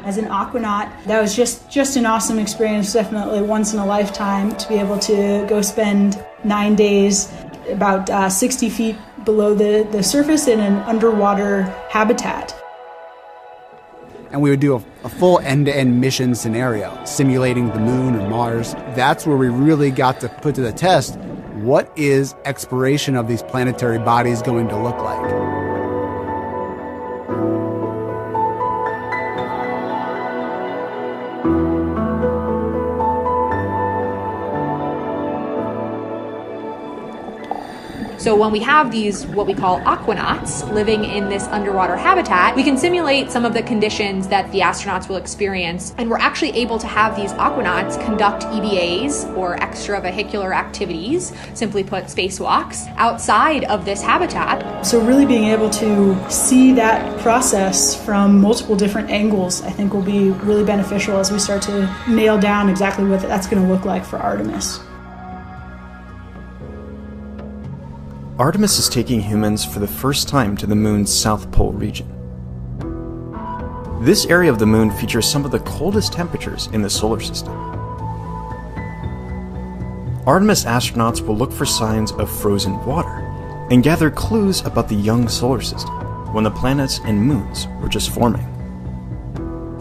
As an aquanaut, that was just an awesome experience, definitely once in a lifetime, to be able to go spend 9 days about 60 feet below the surface in an underwater habitat. And we would do a full end-to-end mission scenario, simulating the moon or Mars. That's where we really got to put to the test, what is exploration of these planetary bodies going to look like? So when we have these, what we call aquanauts, living in this underwater habitat, we can simulate some of the conditions that the astronauts will experience. And we're actually able to have these aquanauts conduct EVAs, or extravehicular activities, simply put, spacewalks, outside of this habitat. So really being able to see that process from multiple different angles, I think will be really beneficial as we start to nail down exactly what that's going to look like for Artemis. Artemis is taking humans for the first time to the moon's South Pole region. This area of the moon features some of the coldest temperatures in the solar system. Artemis astronauts will look for signs of frozen water and gather clues about the young solar system, when the planets and moons were just forming.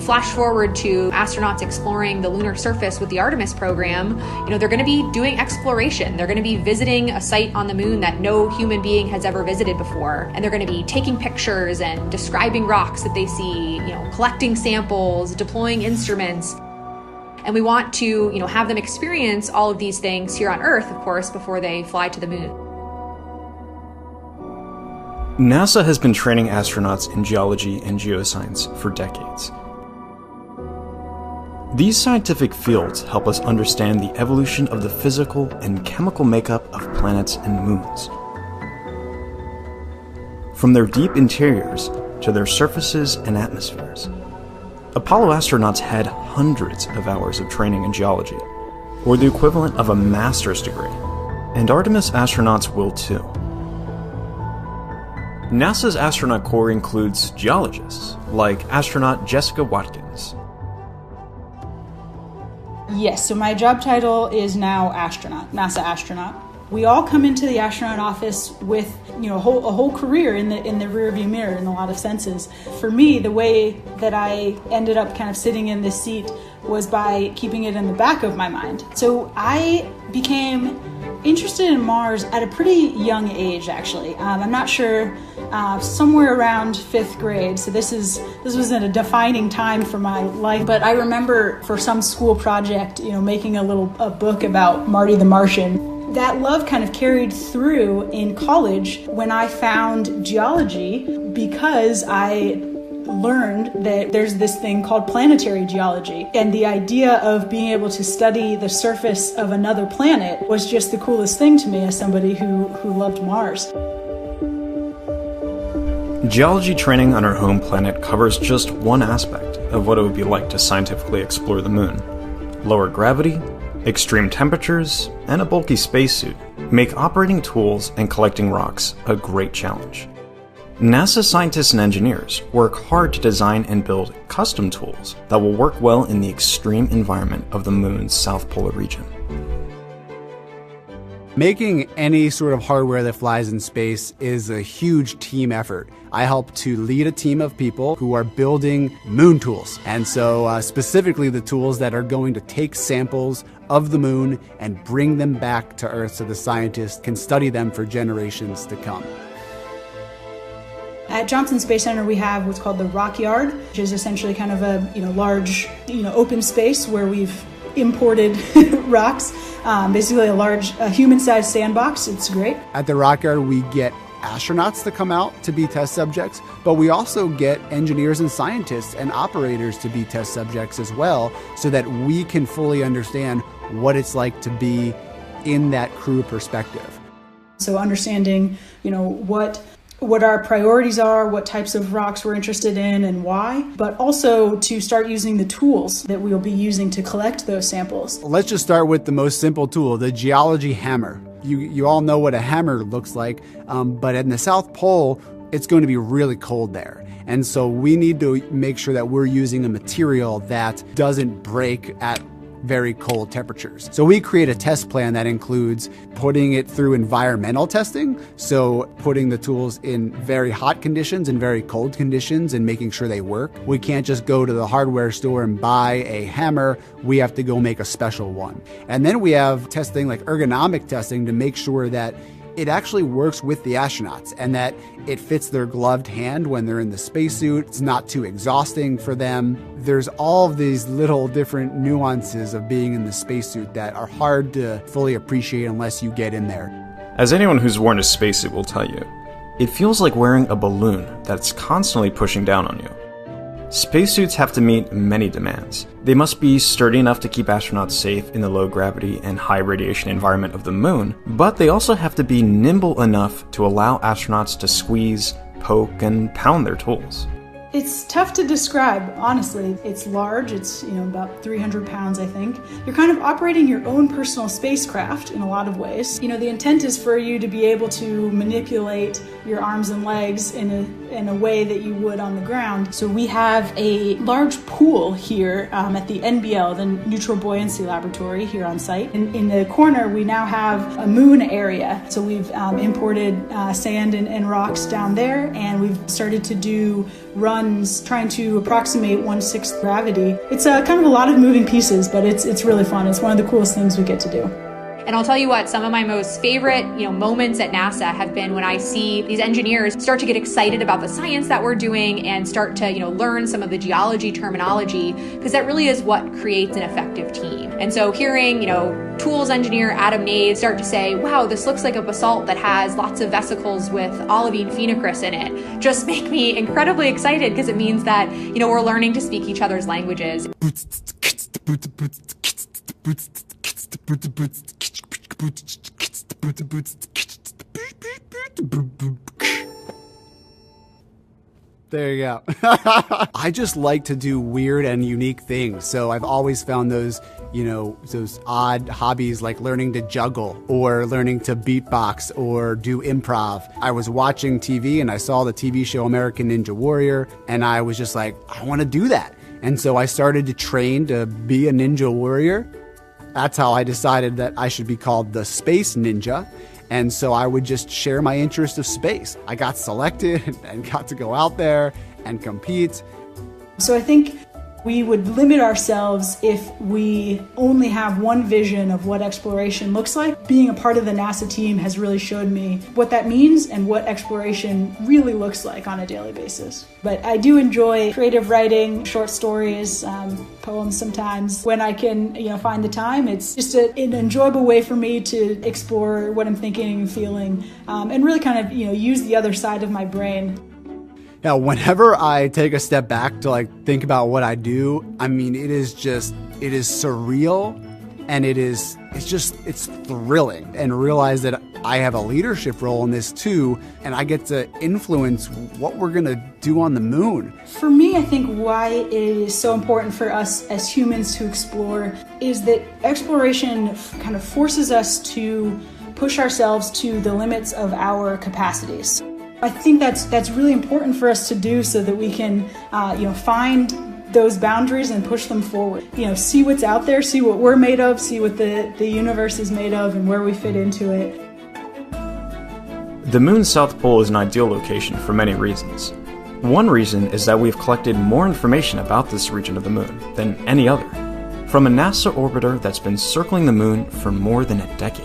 Flash forward to astronauts exploring the lunar surface with the Artemis program. They're going to be doing exploration. They're going to be visiting a site on the moon that no human being has ever visited before. And they're going to be taking pictures and describing rocks that they see, collecting samples, deploying instruments. And we want to, have them experience all of these things here on Earth, of course, before they fly to the moon. NASA has been training astronauts in geology and geoscience for decades. These scientific fields help us understand the evolution of the physical and chemical makeup of planets and moons. From their deep interiors to their surfaces and atmospheres. Apollo astronauts had hundreds of hours of training in geology, or the equivalent of a master's degree, and Artemis astronauts will too. NASA's astronaut corps includes geologists, like astronaut Jessica Watkins. Yes, so my job title is now astronaut, NASA astronaut. We all come into the astronaut office with, a whole career in the rearview mirror in a lot of senses. For me, the way that I ended up kind of sitting in this seat was by keeping it in the back of my mind. So I became interested in Mars at a pretty young age, actually. I'm not sure, somewhere around 5th grade. So this was a defining time for my life. But I remember for some school project, making a book about Marty the Martian. That love kind of carried through in college when I found geology, because I learned that there's this thing called planetary geology. And the idea of being able to study the surface of another planet was just the coolest thing to me as somebody who loved Mars. Geology training on our home planet covers just one aspect of what it would be like to scientifically explore the moon. Lower gravity, extreme temperatures, and a bulky spacesuit make operating tools and collecting rocks a great challenge. NASA scientists and engineers work hard to design and build custom tools that will work well in the extreme environment of the moon's South Polar region. Making any sort of hardware that flies in space is a huge team effort. I help to lead a team of people who are building moon tools. And so specifically the tools that are going to take samples of the moon and bring them back to Earth so the scientists can study them for generations to come. At Johnson Space Center, we have what's called the Rock Yard, which is essentially kind of a large open space where we've imported rocks, basically a large human-sized sandbox. It's great. At the Rock Yard, we get astronauts to come out to be test subjects, but we also get engineers and scientists and operators to be test subjects as well, so that we can fully understand what it's like to be in that crew perspective. So understanding, what our priorities are, what types of rocks we're interested in and why, but also to start using the tools that we'll be using to collect those samples. Let's just start with the most simple tool, the geology hammer. You all know what a hammer looks like, but in the South Pole, it's going to be really cold there. And so we need to make sure that we're using a material that doesn't break at very cold temperatures. So we create a test plan that includes putting it through environmental testing, so putting the tools in very hot conditions and very cold conditions and making sure they work. We can't just go to the hardware store and buy a hammer. We have to go make a special one. And then we have testing like ergonomic testing to make sure that it actually works with the astronauts and that it fits their gloved hand when they're in the spacesuit. It's not too exhausting for them. There's all of these little different nuances of being in the spacesuit that are hard to fully appreciate unless you get in there. As anyone who's worn a spacesuit will tell you, it feels like wearing a balloon that's constantly pushing down on you. Spacesuits have to meet many demands. They must be sturdy enough to keep astronauts safe in the low gravity and high radiation environment of the moon, but they also have to be nimble enough to allow astronauts to squeeze, poke, and pound their tools. It's tough to describe, honestly. It's large, it's about 300 pounds, I think. You're kind of operating your own personal spacecraft in a lot of ways. The intent is for you to be able to manipulate your arms and legs in a way that you would on the ground. So we have a large pool here at the NBL, the Neutral Buoyancy Laboratory here on site. In the corner, we now have a moon area. So we've imported sand and rocks down there, and we've started to do runs trying to approximate 1/6 gravity. It's kind of a lot of moving pieces, but it's really fun. It's one of the coolest things we get to do. And I'll tell you what, some of my most favorite, moments at NASA have been when I see these engineers start to get excited about the science that we're doing and start to, learn some of the geology terminology, because that really is what creates an effective team. And so hearing, tools engineer Adam Naids start to say, wow, this looks like a basalt that has lots of vesicles with olivine phenocryst in it, just make me incredibly excited, because it means that, we're learning to speak each other's languages. There you go. I just like to do weird and unique things. So I've always found those odd hobbies like learning to juggle or learning to beatbox or do improv. I was watching TV and I saw the TV show American Ninja Warrior, and I was just like, I want to do that. And so I started to train to be a ninja warrior. That's how I decided that I should be called the Space Ninja. And so I would just share my interest of space. I got selected and got to go out there and compete. So I think we would limit ourselves if we only have one vision of what exploration looks like. Being a part of the NASA team has really showed me what that means and what exploration really looks like on a daily basis. But I do enjoy creative writing, short stories, poems sometimes. When I can find the time, it's just an enjoyable way for me to explore what I'm thinking and feeling, and really kind of use the other side of my brain. Now, whenever I take a step back to think about what I do, it is surreal, and it's thrilling, and realize that I have a leadership role in this too, and I get to influence what we're gonna do on the moon. For me, I think why it is so important for us as humans to explore is that exploration kind of forces us to push ourselves to the limits of our capacities. I think that's really important for us to do so that we can, find those boundaries and push them forward. See what's out there, see what we're made of, see what the universe is made of, and where we fit into it. The moon's south pole is an ideal location for many reasons. One reason is that we've collected more information about this region of the moon than any other, from a NASA orbiter that's been circling the moon for more than a decade.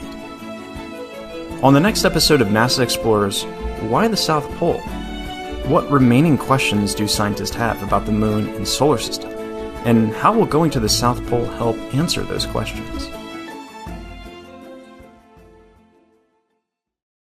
On the next episode of NASA Explorers, why the South Pole? What remaining questions do scientists have about the moon and solar system? And how will going to the South Pole help answer those questions?